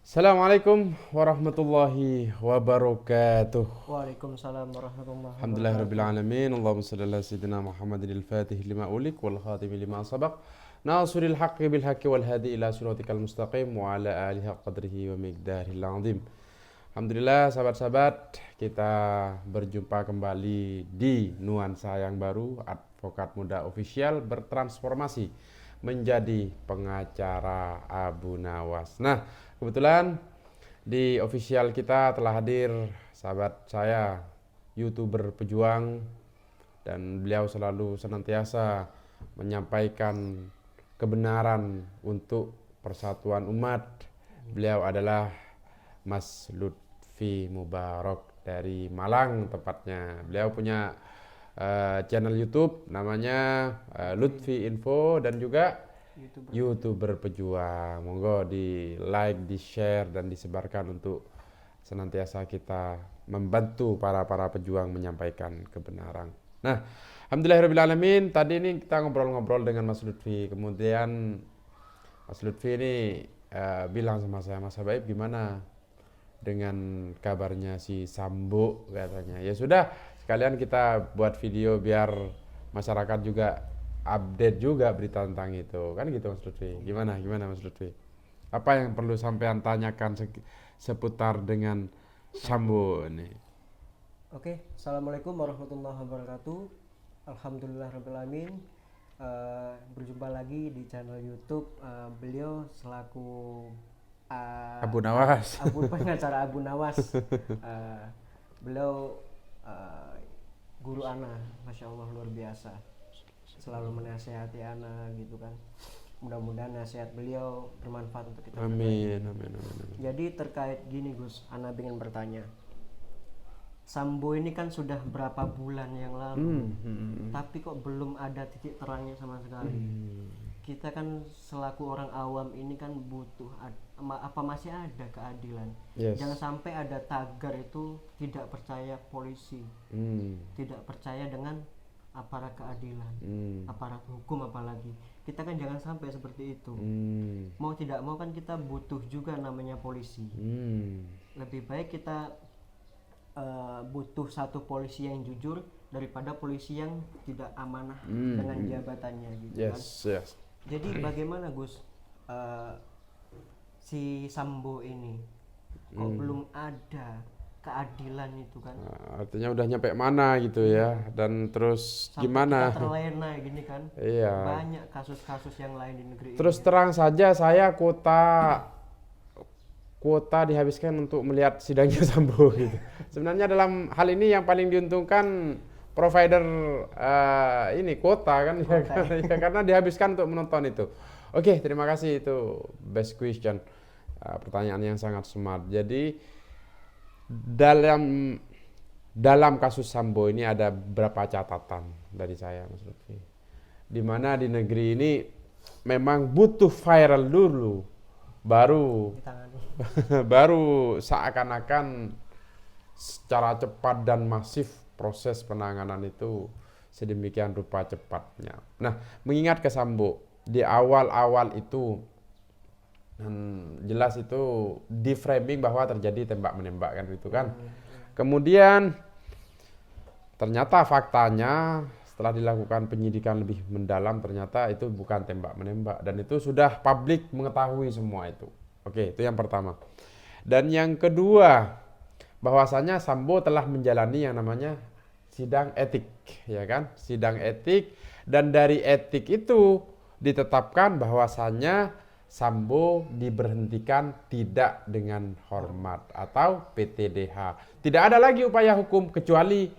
Assalamualaikum warahmatullahi wabarakatuh. Waalaikumsalam warahmatullahi Alhamdulillahirabbil wabarakatuh. alamin. Allahumma shalli ala sayyidina Muhammadin al-Fatih lima ulik wal khatimi lima sabaq. Nasiril haqqi bil haqqi wal hadi ila siratikal mustaqim wa ala alihi qadrihi wa miqdaril azim. Alhamdulillah sahabat-sahabat, kita berjumpa kembali di nuansa yang baru. Advokat Muda Official bertransformasi menjadi pengacara Abu Nawas. Nah, kebetulan di official kita telah hadir sahabat saya, YouTuber pejuang, dan beliau selalu senantiasa menyampaikan kebenaran untuk persatuan umat. Beliau adalah Mas Lutfi Mubarak dari Malang tepatnya. Beliau punya channel YouTube namanya Lutfi Info dan juga YouTuber. YouTuber pejuang. Monggo di like, di share dan disebarkan untuk senantiasa kita membantu para pejuang menyampaikan kebenaran. Nah, alhamdulillahirobbilalamin, tadi ini kita ngobrol-ngobrol dengan Mas Lutfi. Kemudian Mas Lutfi ini bilang sama saya, Mas Habaib gimana dengan kabarnya si Sambo katanya. Ya sudah, sekalian kita buat video biar masyarakat juga update juga berita tentang itu. Kan gitu Mas Lutfi. Gimana Mas Lutfi? Apa yang perlu sampean tanyakan seputar dengan Sambo ini? Oke, Assalamualaikum warahmatullahi wabarakatuh. Alhamdulillahirrahmanirrahim. Berjumpa lagi di channel YouTube. Beliau selaku Abu Nawas. pengacara Abu Nawas. Beliau guru Ana, Masya Allah luar biasa. Selalu menasehati Ana gitu kan. Mudah-mudahan nasihat beliau bermanfaat untuk kita. Amin, amin, amin, amin. Jadi terkait gini Gus, Ana ingin bertanya. Sambo ini kan sudah berapa bulan yang lalu, tapi kok belum ada titik terangnya sama sekali. Kita kan selaku orang awam ini kan butuh apa masih ada keadilan. Yes. Jangan sampai ada tagar itu tidak percaya polisi, tidak percaya dengan aparat keadilan, aparat hukum apalagi. Kita kan jangan sampai seperti itu. Mau tidak mau kan kita butuh juga namanya polisi. Lebih baik kita butuh satu polisi yang jujur daripada polisi yang tidak amanah dengan jabatannya gitu kan. Yes. Jadi bagaimana Gus, si Sambo ini kok belum ada keadilan itu kan? Artinya udah nyampe mana gitu ya, dan terus Sampai gimana? kita terlena gini kan? Iya. Banyak kasus-kasus yang lain di negeri Terus ini. terang saja saya kuota dihabiskan untuk melihat sidangnya Sambo gitu. Sebenarnya dalam hal ini yang paling diuntungkan provider ini kuota kan, ya, karena dihabiskan untuk menonton itu. Oke, terima kasih, itu best question. Pertanyaan yang sangat smart. Jadi dalam kasus Sambo ini ada beberapa catatan dari saya, Mas Lutfi. Di mana di negeri ini memang butuh viral dulu, baru Ditangani. baru seakan-akan secara cepat dan masif proses penanganan itu sedemikian rupa cepatnya. Nah, mengingat ke Sambo di awal-awal itu, jelas itu di framing bahwa terjadi tembak menembak kan gitu kan. Kemudian ternyata faktanya setelah dilakukan penyidikan lebih mendalam, ternyata itu bukan tembak menembak dan itu sudah publik mengetahui semua itu. Oke, itu yang pertama. Dan yang kedua, bahwasanya Sambo telah menjalani yang namanya sidang etik, ya kan? Sidang etik, dan dari etik itu ditetapkan bahwasanya Sambo diberhentikan tidak dengan hormat atau PTDH. Tidak ada lagi upaya hukum kecuali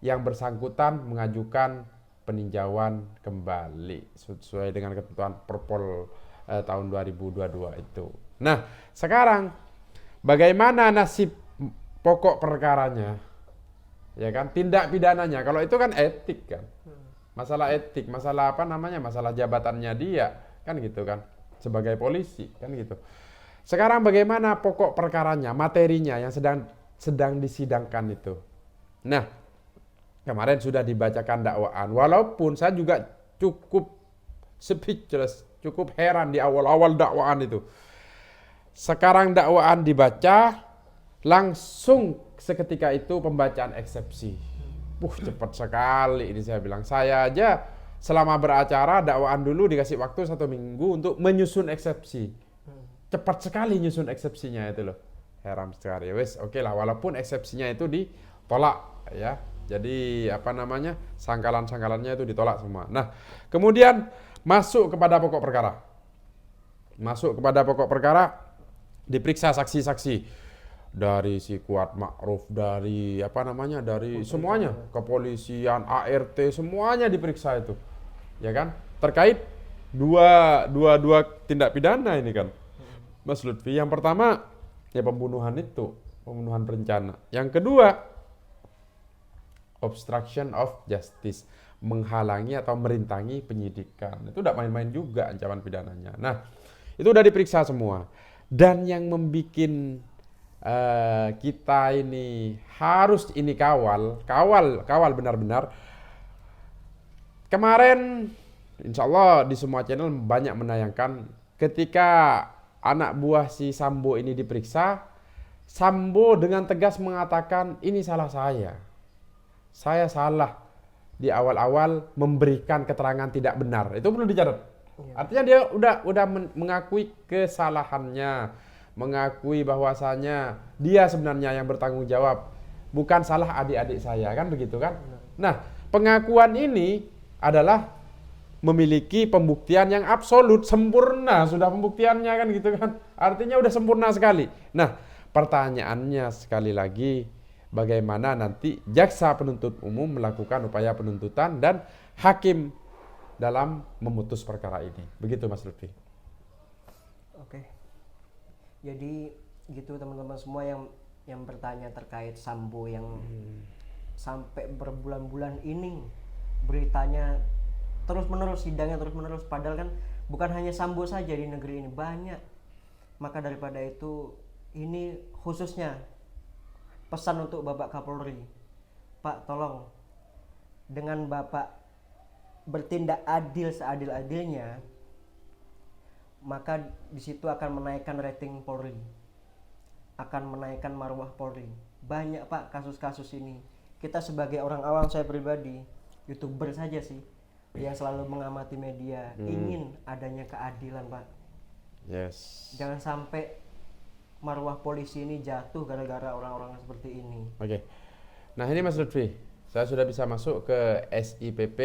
yang bersangkutan mengajukan peninjauan kembali sesuai dengan ketentuan Perpol tahun 2022 itu. Nah, sekarang bagaimana nasib pokok perkaranya? Ya kan, tindak pidananya. Kalau itu kan etik kan. Masalah etik, masalah apa namanya? Masalah jabatannya dia, kan gitu kan. Sebagai polisi, kan gitu. Sekarang bagaimana pokok perkaranya, materinya yang sedang disidangkan itu. Nah, kemarin sudah dibacakan dakwaan. Walaupun saya juga cukup speechless, cukup heran di awal-awal dakwaan itu. Sekarang dakwaan dibaca, langsung seketika itu pembacaan eksepsi. Cepat sekali ini saya bilang. Saya aja selama beracara dakwaan dulu dikasih waktu 1 minggu untuk menyusun eksepsi. Cepat sekali nyusun eksepsinya itu loh. Heran sekali. Wes, oke lah, walaupun eksepsinya itu ditolak ya. Jadi sangkalan-sangkalannya itu ditolak semua. Nah, kemudian masuk kepada pokok perkara. Diperiksa saksi-saksi dari si Kuat Ma'ruf, dari dari semuanya, kepolisian, ART, semuanya diperiksa itu. Ya kan? Terkait dua tindak pidana ini kan. Mas Lutfi, yang pertama ya pembunuhan berencana. Yang kedua, obstruction of justice, menghalangi atau merintangi penyidikan. Itu udah main-main juga ancaman pidananya. Nah, itu udah diperiksa semua. Dan yang membuat kita ini harus kawal benar-benar. Kemarin, insya Allah di semua channel banyak menayangkan ketika anak buah si Sambo ini diperiksa, Sambo dengan tegas mengatakan ini salah saya salah di awal-awal memberikan keterangan tidak benar. Itu perlu dicatat. Artinya dia udah mengakui kesalahannya, mengakui bahwasanya dia sebenarnya yang bertanggung jawab, bukan salah adik-adik saya, kan begitu kan? Nah, pengakuan ini adalah memiliki pembuktian yang absolut, sempurna sudah pembuktiannya, kan gitu kan? Artinya udah sempurna sekali. Nah, pertanyaannya sekali lagi, bagaimana nanti jaksa penuntut umum melakukan upaya penuntutan dan hakim dalam memutus perkara ini. Begitu Mas Lutfi. Oke. Jadi gitu teman-teman semua yang bertanya terkait Sambo yang sampai berbulan-bulan ini beritanya terus-menerus, sidangnya terus-menerus, padahal kan bukan hanya Sambo saja di negeri ini, banyak. Maka daripada itu, ini khususnya pesan untuk Bapak Kapolri, Pak, tolong dengan Bapak bertindak adil seadil-adilnya, maka di situ akan menaikkan rating Polri, akan menaikkan marwah Polri. Banyak Pak kasus-kasus ini. Kita sebagai orang awam, saya pribadi, YouTuber saja sih, yang selalu mengamati media, ingin adanya keadilan Pak. Yes. Jangan sampai marwah polisi ini jatuh gara-gara orang-orang seperti ini. Oke. Nah ini Mas Lutfi, saya sudah bisa masuk ke SIPP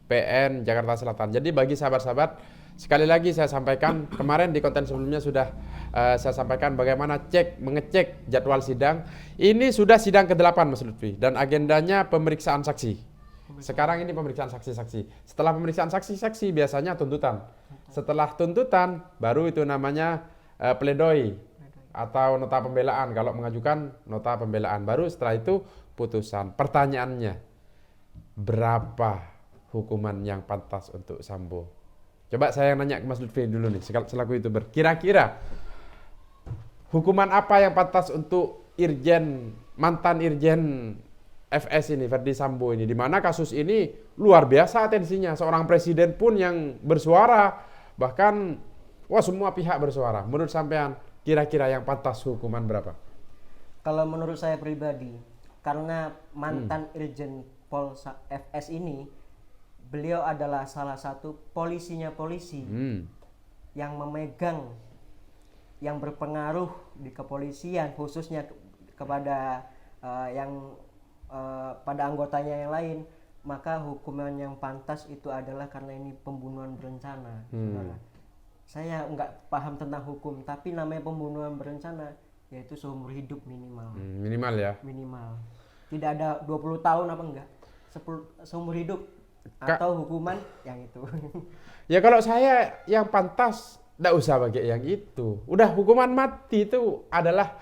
PN Jakarta Selatan. Jadi bagi sahabat-sahabat, sekali lagi saya sampaikan, kemarin di konten sebelumnya sudah saya sampaikan bagaimana mengecek jadwal sidang. Ini sudah sidang ke-8 Mas Lutfi, dan agendanya pemeriksaan saksi. Sekarang ini pemeriksaan saksi-saksi. Setelah pemeriksaan saksi-saksi biasanya tuntutan. Setelah tuntutan baru itu namanya pledoi atau nota pembelaan. Kalau mengajukan nota pembelaan, baru setelah itu putusan. Pertanyaannya, berapa hukuman yang pantas untuk Sambo? Coba saya nanya ke Mas Lutfi dulu nih, selaku YouTuber. Kira-kira hukuman apa yang pantas untuk mantan Irjen FS ini, Verdi Sambo ini, di mana kasus ini luar biasa atensinya. Seorang presiden pun yang bersuara, bahkan semua pihak bersuara. Menurut sampean, kira-kira yang pantas hukuman berapa? Kalau menurut saya pribadi, karena mantan Irjen Pol FS ini, beliau adalah salah satu polisi yang memegang, yang berpengaruh di kepolisian, khususnya kepada pada anggotanya yang lain, maka hukuman yang pantas itu adalah karena ini pembunuhan berencana. Saya nggak paham tentang hukum, tapi namanya pembunuhan berencana yaitu seumur hidup minimal. Minimal ya? Minimal. Tidak ada 20 tahun apa enggak? Seumur hidup atau hukuman yang itu. Ya kalau saya yang pantas enggak usah pakai yang itu. Udah hukuman mati itu adalah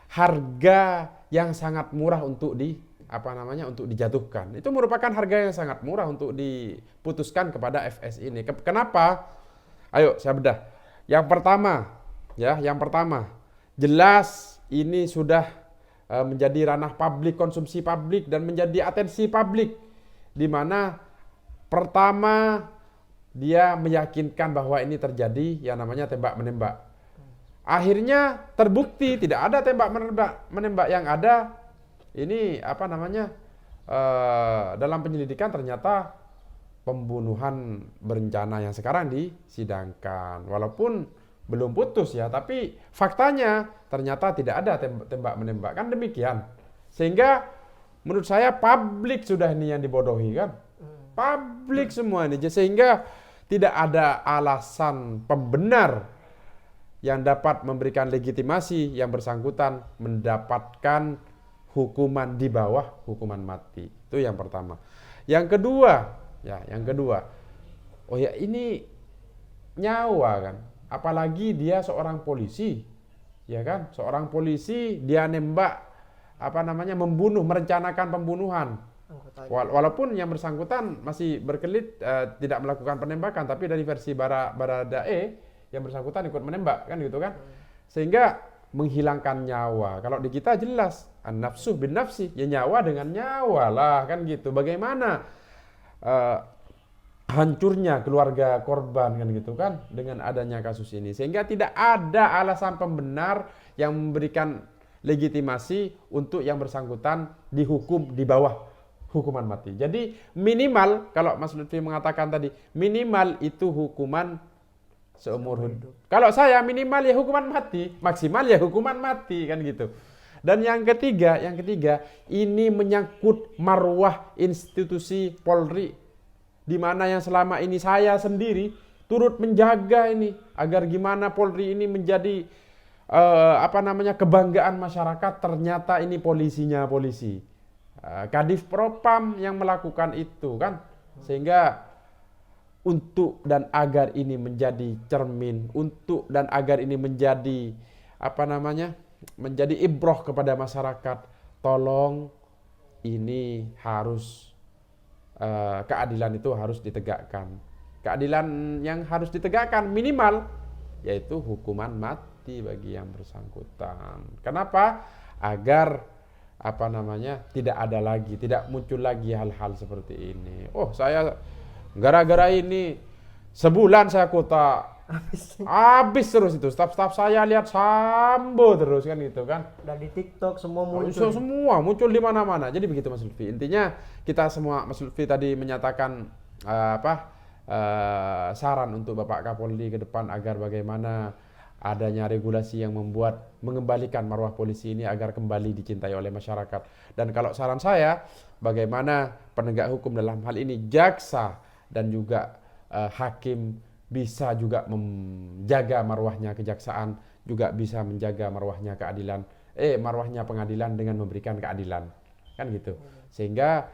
harga yang sangat murah untuk untuk dijatuhkan. Itu merupakan harga yang sangat murah untuk diputuskan kepada FS ini. Kenapa? Ayo saya bedah. Yang pertama, jelas ini sudah menjadi ranah publik, konsumsi publik, dan menjadi atensi publik, di mana pertama dia meyakinkan bahwa ini terjadi yang namanya tembak menembak. akhirnya terbukti tidak ada tembak menembak yang ada ini dalam penyelidikan ternyata pembunuhan berencana yang sekarang disidangkan. Walaupun belum putus ya, tapi faktanya ternyata tidak ada tembak menembak, kan demikian. Sehingga menurut saya publik sudah ini yang dibodohi kan. Publik semua ini, sehingga tidak ada alasan pembenar yang dapat memberikan legitimasi yang bersangkutan mendapatkan hukuman di bawah hukuman mati. Itu yang pertama. Yang kedua, oh ya ini nyawa kan. Apalagi dia seorang polisi, ya kan? Seorang polisi dia nembak membunuh, merencanakan pembunuhan. Walaupun yang bersangkutan masih berkelit tidak melakukan penembakan, tapi dari versi Baradae yang bersangkutan ikut menembak kan gitu kan. Sehingga menghilangkan nyawa. Kalau di kita jelas an-nafsu bin nafsi, ya nyawa dengan nyawa lah kan gitu. Bagaimana hancurnya keluarga korban kan gitu kan dengan adanya kasus ini, sehingga tidak ada alasan pembenar yang memberikan legitimasi untuk yang bersangkutan dihukum di bawah hukuman mati. Jadi minimal, kalau Mas Lutfi mengatakan tadi minimal itu hukuman seumur hidup. Kalau saya minimal ya hukuman mati, maksimal ya hukuman mati kan gitu. Dan yang ketiga ini menyangkut marwah institusi Polri, di mana yang selama ini saya sendiri turut menjaga ini agar gimana Polri ini menjadi kebanggaan masyarakat. Ternyata ini polisinya polisi, Kadif Propam yang melakukan itu kan, sehingga untuk dan agar ini menjadi cermin, untuk dan agar ini menjadi menjadi ibroh kepada masyarakat. Tolong ini harus keadilan itu harus ditegakkan. Keadilan yang harus ditegakkan minimal yaitu hukuman mati bagi yang bersangkutan. Kenapa? Agar tidak muncul lagi hal-hal seperti ini. Oh, saya gara-gara ini sebulan saya kuota habis terus itu. Staf-staf saya lihat Sambo terus kan gitu kan. Dan di TikTok semua muncul. Semua muncul di mana-mana. Jadi begitu Mas Lutfi. Intinya kita semua, Mas Lutfi tadi menyatakan saran untuk Bapak Kapolri ke depan agar bagaimana adanya regulasi yang mengembalikan marwah polisi ini agar kembali dicintai oleh masyarakat. Dan kalau saran saya, bagaimana penegak hukum dalam hal ini jaksa dan juga hakim bisa juga menjaga marwahnya kejaksaan, juga bisa menjaga marwahnya marwahnya pengadilan dengan memberikan keadilan, kan gitu. Sehingga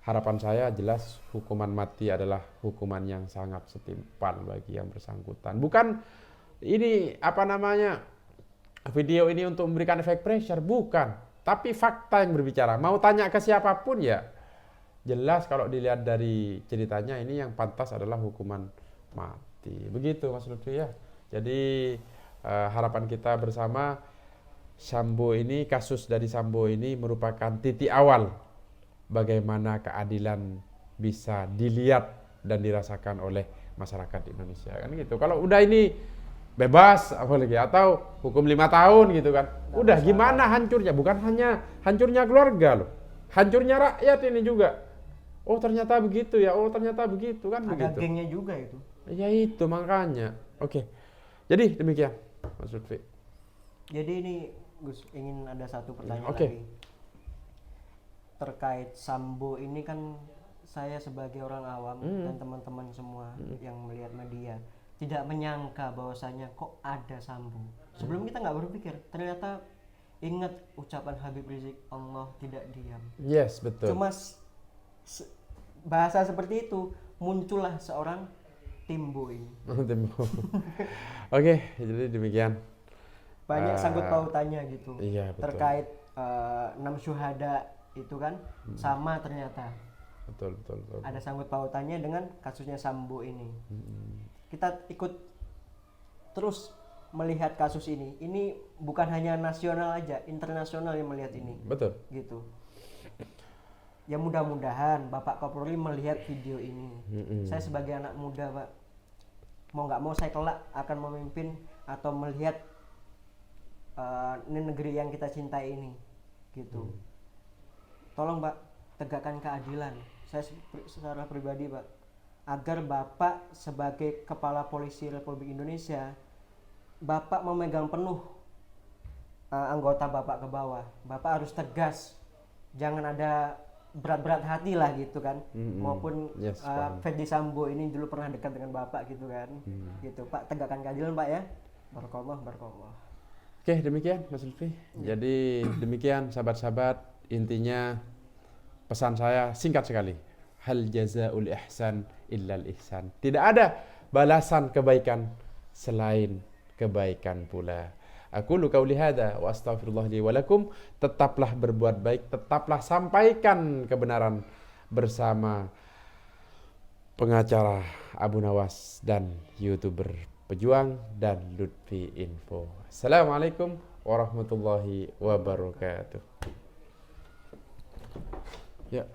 harapan saya jelas hukuman mati adalah hukuman yang sangat setimpal bagi yang bersangkutan. Bukan ini video ini untuk memberikan efek pressure, bukan. Tapi fakta yang berbicara. Mau tanya ke siapapun ya jelas kalau dilihat dari ceritanya ini yang pantas adalah hukuman mati. Begitu Mas Lutfi ya. Jadi harapan kita bersama, kasus dari Sambo ini merupakan titik awal bagaimana keadilan bisa dilihat dan dirasakan oleh masyarakat Indonesia kan gitu. Kalau udah ini bebas apalagi atau hukum 5 tahun gitu kan. Udah gimana hancurnya, bukan hanya hancurnya keluarga loh. Hancurnya rakyat ini juga. Oh ternyata begitu ya, oh ternyata begitu kan. Ada begitu. gengnya juga itu. Ya itu makanya. Oke. Jadi demikian Mas Lutfi. Jadi ini Gus ingin ada satu pertanyaan Oke. lagi. Terkait Sambo ini kan saya sebagai orang awam dan teman-teman semua yang melihat media tidak menyangka bahwasanya kok ada Sambo. Sebelum kita nggak berpikir, ternyata ingat ucapan Habib Rizik, Allah tidak diam. Yes, betul. Cuma bahasa seperti itu muncullah seorang Timbo ini. Oke, jadi demikian. Banyak sangkut pautannya gitu. Iya, betul. Terkait 6 syuhada itu kan sama ternyata. Betul. Ada sangkut pautannya dengan kasusnya Sambo ini. Kita ikut terus melihat kasus ini. Ini bukan hanya nasional aja, internasional yang melihat ini. Betul. Gitu. Ya mudah-mudahan Bapak Kapolri melihat video ini. Saya sebagai anak muda Pak, mau nggak mau saya kelak akan memimpin atau melihat ini negeri yang kita cintai ini, gitu. Tolong Pak, tegakkan keadilan. Saya secara pribadi Pak, agar Bapak sebagai Kepala Polisi Republik Indonesia, Bapak memegang penuh anggota Bapak ke bawah. Bapak harus tegas, jangan ada berat-berat hati lah gitu kan. Maupun Yes, Ferdi Sambo ini dulu pernah dekat dengan Bapak gitu kan. Gitu Pak, tegakkan keadilan Pak ya. Barakallah. Oke, demikian Mas Lutfi. Jadi demikian sahabat-sahabat, intinya pesan saya singkat sekali. Hal jazaul ihsan illal ihsan. Tidak ada balasan kebaikan selain kebaikan pula. Aku qauli hadza wa astaghfirullah li wa lakum. Tetaplah berbuat baik, tetaplah sampaikan kebenaran bersama pengacara Abu Nawas dan YouTuber Pejuang dan Lutfi Info. Assalamualaikum warahmatullahi wabarakatuh. Ya.